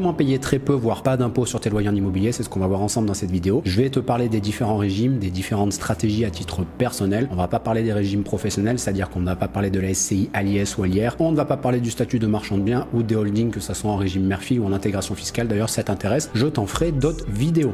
Comment payer très peu, voire pas d'impôts sur tes loyers en immobilier, c'est ce qu'on va voir ensemble dans cette vidéo. Je vais te parler des différents régimes, des différentes stratégies à titre personnel. On va pas parler des régimes professionnels, c'est-à-dire qu'on ne va pas parler de la SCI, à l'IS ou à l'IR. On ne va pas parler du statut de marchand de biens ou des holdings, que ce soit en régime Murphy ou en intégration fiscale. D'ailleurs, si ça t'intéresse, je t'en ferai d'autres vidéos.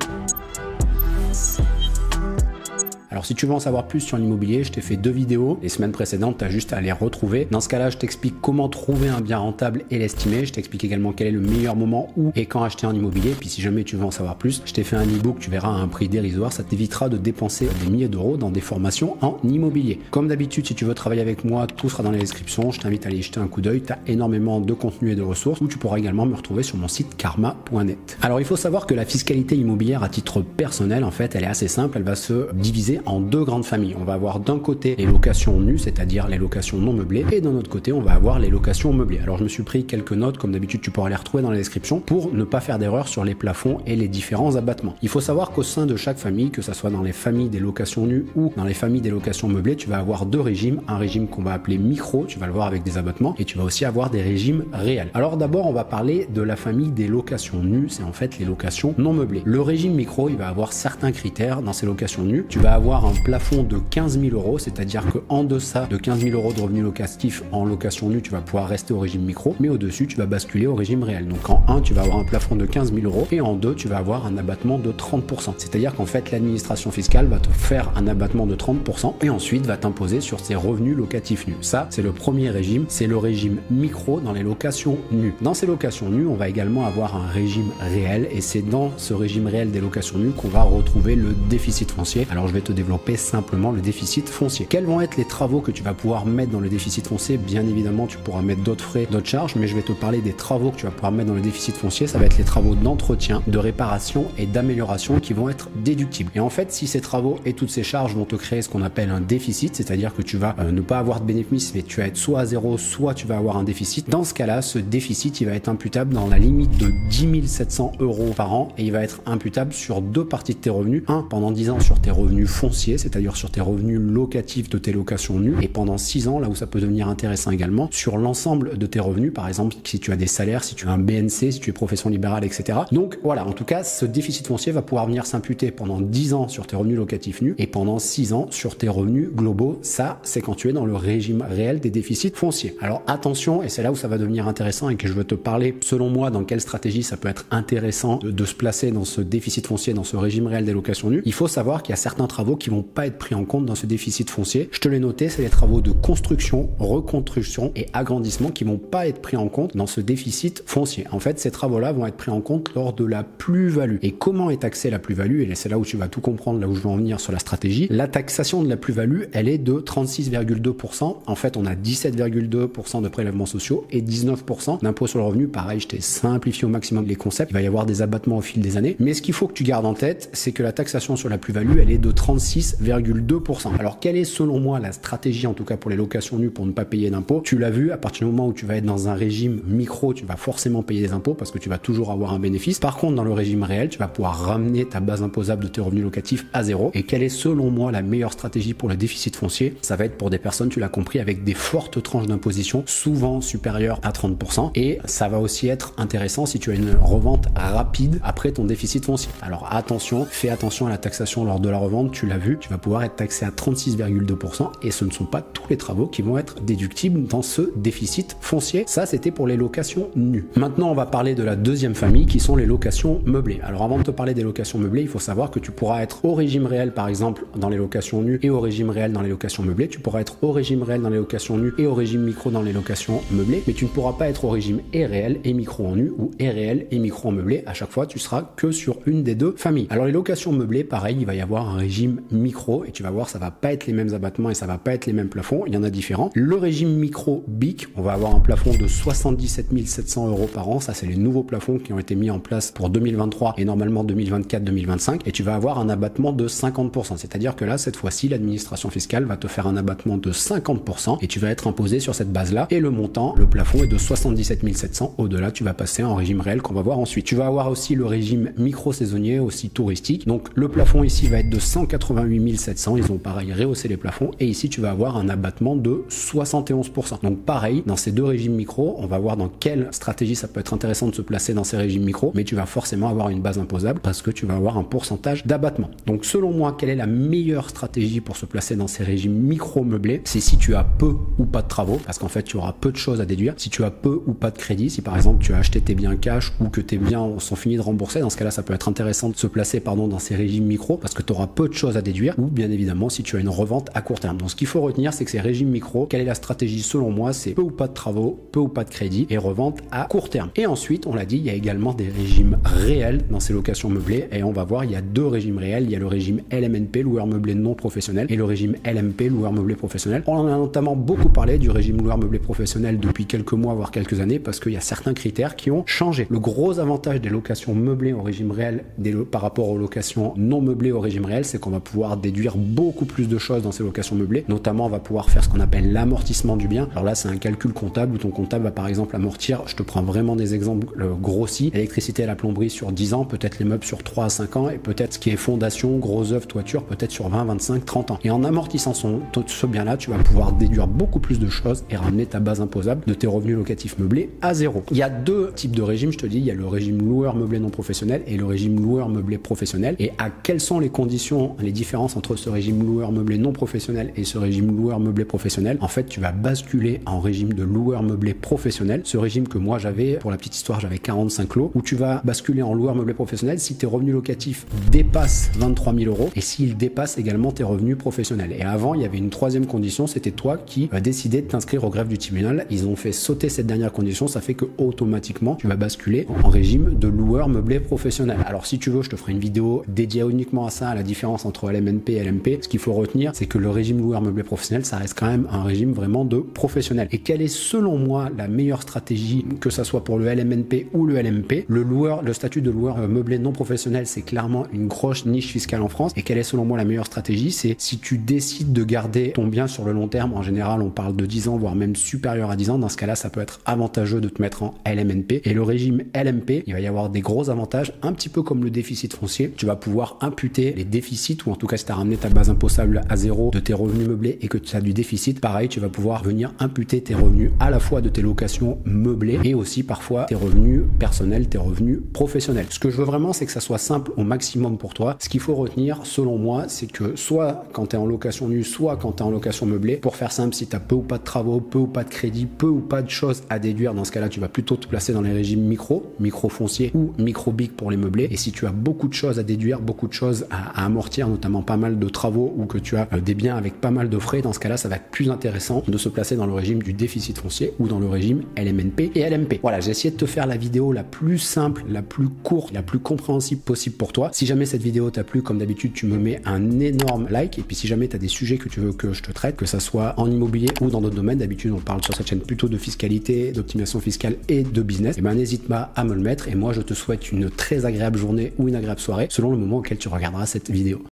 Alors si tu veux en savoir plus sur l'immobilier, je t'ai fait 2 vidéos. Les semaines précédentes, tu as juste à les retrouver. Dans ce cas-là, je t'explique comment trouver un bien rentable et l'estimer. Je t'explique également quel est le meilleur moment où et quand acheter en immobilier. Puis si jamais tu veux en savoir plus, je t'ai fait un e-book, tu verras à un prix dérisoire. Ça t'évitera de dépenser des milliers d'euros dans des formations en immobilier. Comme d'habitude, si tu veux travailler avec moi, tout sera dans la description. Je t'invite à aller jeter un coup d'œil. Tu as énormément de contenu et de ressources où tu pourras également me retrouver sur mon site karma.net. Alors il faut savoir que la fiscalité immobilière à titre personnel, en fait, elle est assez simple. Elle va se diviser en 2 grandes familles. On va avoir d'un côté les locations nues, c'est-à-dire les locations non meublées, et d'un autre côté, on va avoir les locations meublées. Alors, je me suis pris quelques notes, comme d'habitude, tu pourras les retrouver dans la description pour ne pas faire d'erreur sur les plafonds et les différents abattements. Il faut savoir qu'au sein de chaque famille, que ce soit dans les familles des locations nues ou dans les familles des locations meublées, tu vas avoir 2 régimes. Un régime qu'on va appeler micro, tu vas le voir avec des abattements, et tu vas aussi avoir des régimes réels. Alors, d'abord, on va parler de la famille des locations nues, c'est en fait les locations non meublées. Le régime micro, il va avoir certains critères dans ces locations nues. Tu vas avoir un plafond de 15 000 euros, c'est-à-dire qu'en deçà de 15 000 euros de revenus locatifs en location nue, tu vas pouvoir rester au régime micro, mais au-dessus, tu vas basculer au régime réel. Donc en 1, tu vas avoir un plafond de 15 000 euros et en 2, tu vas avoir un abattement de 30%. C'est-à-dire qu'en fait, l'administration fiscale va te faire un abattement de 30% et ensuite va t'imposer sur ses revenus locatifs nus. Ça, c'est le premier régime, c'est le régime micro dans les locations nues. Dans ces locations nues, on va également avoir un régime réel et c'est dans ce régime réel des locations nues qu'on va retrouver le déficit foncier. Alors, je vais te développer simplement le déficit foncier. Quels vont être les travaux que tu vas pouvoir mettre dans le déficit foncier? Bien évidemment, tu pourras mettre d'autres frais, d'autres charges, mais je vais te parler des travaux que tu vas pouvoir mettre dans le déficit foncier. Ça va être les travaux d'entretien, de réparation et d'amélioration qui vont être déductibles. Et en fait, si ces travaux et toutes ces charges vont te créer ce qu'on appelle un déficit, c'est-à-dire que tu vas ne pas avoir de bénéfice, mais tu vas être soit à zéro, soit tu vas avoir un déficit. Dans ce cas-là, ce déficit, il va être imputable dans la limite de 10 700 euros par an et il va être imputable sur 2 parties de tes revenus. Un, pendant 10 ans sur tes revenus fonciers, c'est-à-dire sur tes revenus locatifs de tes locations nues, et pendant 6 ans, là où ça peut devenir intéressant également, sur l'ensemble de tes revenus, par exemple si tu as des salaires, si tu as un BNC, si tu es profession libérale, etc. Donc voilà, en tout cas, ce déficit foncier va pouvoir venir s'imputer pendant 10 ans sur tes revenus locatifs nus et pendant 6 ans sur tes revenus globaux. Ça, c'est quand tu es dans le régime réel des déficits fonciers. Alors attention, et c'est là où ça va devenir intéressant et que je veux te parler, selon moi, dans quelle stratégie ça peut être intéressant de se placer dans ce déficit foncier, dans ce régime réel des locations nues. Il faut savoir qu'il y a certains travaux qui vont pas être pris en compte dans ce déficit foncier. Je te l'ai noté, c'est les travaux de construction, reconstruction et agrandissement qui vont pas être pris en compte dans ce déficit foncier. En fait, ces travaux-là vont être pris en compte lors de la plus-value. Et comment est taxée la plus-value? Et c'est là où tu vas tout comprendre, là où je veux en venir sur la stratégie. La taxation de la plus-value, elle est de 36,2%. En fait, on a 17,2% de prélèvements sociaux et 19% d'impôt sur le revenu. Pareil, je t'ai simplifié au maximum les concepts. Il va y avoir des abattements au fil des années. Mais ce qu'il faut que tu gardes en tête, c'est que la taxation sur la plus-value, elle est de 36,2%. Alors, quelle est selon moi la stratégie, en tout cas pour les locations nues, pour ne pas payer d'impôts? Tu l'as vu, à partir du moment où tu vas être dans un régime micro, tu vas forcément payer des impôts parce que tu vas toujours avoir un bénéfice. Par contre, dans le régime réel, tu vas pouvoir ramener ta base imposable de tes revenus locatifs à 0. Et quelle est selon moi la meilleure stratégie pour le déficit foncier? Ça va être pour des personnes, tu l'as compris, avec des fortes tranches d'imposition, souvent supérieures à 30%. Et ça va aussi être intéressant si tu as une revente rapide après ton déficit foncier. Alors attention, fais attention à la taxation lors de la revente, tu l'as vu, tu vas pouvoir être taxé à 36,2% et ce ne sont pas tous les travaux qui vont être déductibles dans ce déficit foncier. Ça, c'était pour les locations nues. Maintenant, on va parler de la deuxième famille qui sont les locations meublées. Alors avant de te parler des locations meublées, il faut savoir que tu pourras être au régime réel par exemple dans les locations nues et au régime réel dans les locations meublées. Tu pourras être au régime réel dans les locations nues et au régime micro dans les locations meublées, mais tu ne pourras pas être au régime et réel et micro en nu ou et réel et micro en meublé. À chaque fois, tu seras que sur une des 2 familles. Alors les locations meublées, pareil, il va y avoir un régime micro et tu vas voir, ça va pas être les mêmes abattements et ça va pas être les mêmes plafonds. Il y en a différents. Le régime micro BIC, on va avoir un plafond de 77 700 euros par an. Ça, c'est les nouveaux plafonds qui ont été mis en place pour 2023 et normalement 2024-2025. Et tu vas avoir un abattement de 50%. C'est-à-dire que là, cette fois-ci, l'administration fiscale va te faire un abattement de 50% et tu vas être imposé sur cette base-là. Et le montant, le plafond est de 77 700. Au-delà, tu vas passer en régime réel qu'on va voir ensuite. Tu vas avoir aussi le régime micro-saisonnier, aussi touristique. Donc, le plafond ici va être de 180 88 700, ils ont pareil rehaussé les plafonds et ici tu vas avoir un abattement de 71%. Donc pareil, dans ces deux régimes micro, on va voir dans quelle stratégie ça peut être intéressant de se placer dans ces régimes micro, mais tu vas forcément avoir une base imposable parce que tu vas avoir un pourcentage d'abattement. Donc selon moi, quelle est la meilleure stratégie pour se placer dans ces régimes micro meublés? C'est si tu as peu ou pas de travaux, parce qu'en fait tu auras peu de choses à déduire. Si tu as peu ou pas de crédit, si par exemple tu as acheté tes biens cash ou que tes biens sont finis de rembourser, dans ce cas-là ça peut être intéressant de se placer dans ces régimes micro parce que tu auras peu de choses à déduire, ou bien évidemment si tu as une revente à court terme. Donc ce qu'il faut retenir, c'est que ces régimes micro, quelle est la stratégie selon moi? C'est peu ou pas de travaux, peu ou pas de crédit et revente à court terme. Et ensuite, on l'a dit, il y a également des régimes réels dans ces locations meublées et on va voir, il y a deux régimes réels. Il y a le régime LMNP, loueur meublé non professionnel, et le régime LMP, loueur meublé professionnel. On en a notamment beaucoup parlé du régime loueur meublé professionnel depuis quelques mois voire quelques années parce qu'il y a certains critères qui ont changé. Le gros avantage des locations meublées au régime réel par rapport aux locations non meublées au régime réel, c'est qu'on va pouvoir déduire beaucoup plus de choses dans ces locations meublées. Notamment, on va pouvoir faire ce qu'on appelle l'amortissement du bien. Alors là, c'est un calcul comptable où ton comptable va par exemple amortir, je te prends vraiment des exemples grossis, l'électricité à la plomberie sur 10 ans, peut-être les meubles sur 3 à 5 ans et peut-être ce qui est fondation, gros œuvre, toiture, peut-être sur 20, 25, 30 ans. Et en amortissant ce bien-là, tu vas pouvoir déduire beaucoup plus de choses et ramener ta base imposable de tes revenus locatifs meublés à zéro. Il y a deux types de régimes, je te dis, il y a le régime loueur meublé non professionnel et le régime loueur meublé professionnel. Et à quelles sont les conditions, les différences entre ce régime loueur meublé non professionnel et ce régime loueur meublé professionnel? En fait, tu vas basculer en régime de loueur meublé professionnel. Ce régime que moi j'avais, pour la petite histoire, j'avais 45 lots, où tu vas basculer en loueur meublé professionnel si tes revenus locatifs dépassent 23 000 euros et s'ils dépassent également tes revenus professionnels. Et avant, il y avait une troisième condition, c'était toi qui décidais de t'inscrire au greffe du tribunal. Ils ont fait sauter cette dernière condition, ça fait que automatiquement tu vas basculer en régime de loueur meublé professionnel. Alors si tu veux, je te ferai une vidéo dédiée uniquement à ça, à la différence entre LMNP et LMP. Ce qu'il faut retenir, c'est que le régime loueur meublé professionnel, ça reste quand même un régime vraiment de professionnel. Et quelle est selon moi la meilleure stratégie, que ça soit pour le LMNP ou le LMP? Le statut de loueur meublé non professionnel, c'est clairement une grosse niche fiscale en France. Et quelle est selon moi la meilleure stratégie? C'est si tu décides de garder ton bien sur le long terme, en général on parle de 10 ans, voire même supérieur à 10 ans, dans ce cas-là ça peut être avantageux de te mettre en LMNP. Et le régime LMP, il va y avoir des gros avantages, un petit peu comme le déficit foncier. Tu vas pouvoir imputer les déficits, ou en tout cas si tu as ramené ta base imposable à zéro de tes revenus meublés et que tu as du déficit, pareil, tu vas pouvoir venir imputer tes revenus à la fois de tes locations meublées et aussi parfois tes revenus personnels, tes revenus professionnels. Ce que je veux vraiment, c'est que ça soit simple au maximum pour toi. Ce qu'il faut retenir, selon moi, c'est que soit quand tu es en location nue, soit quand tu es en location meublée, pour faire simple, si tu as peu ou pas de travaux, peu ou pas de crédit, peu ou pas de choses à déduire, dans ce cas-là, tu vas plutôt te placer dans les régimes micro foncier ou micro big pour les meublés. Et si tu as beaucoup de choses à déduire, beaucoup de choses à amortir, notamment pas mal de travaux ou que tu as des biens avec pas mal de frais, dans ce cas-là, ça va être plus intéressant de se placer dans le régime du déficit foncier ou dans le régime LMNP et LMP. Voilà, j'ai essayé de te faire la vidéo la plus simple, la plus courte, la plus compréhensible possible pour toi. Si jamais cette vidéo t'a plu, comme d'habitude, tu me mets un énorme like. Et puis si jamais tu as des sujets que tu veux que je te traite, que ça soit en immobilier ou dans d'autres domaines, d'habitude on parle sur cette chaîne plutôt de fiscalité, d'optimisation fiscale et de business, et ben n'hésite pas à me le mettre. Et moi je te souhaite une très agréable journée ou une agréable soirée selon le moment auquel tu regarderas cette vidéo.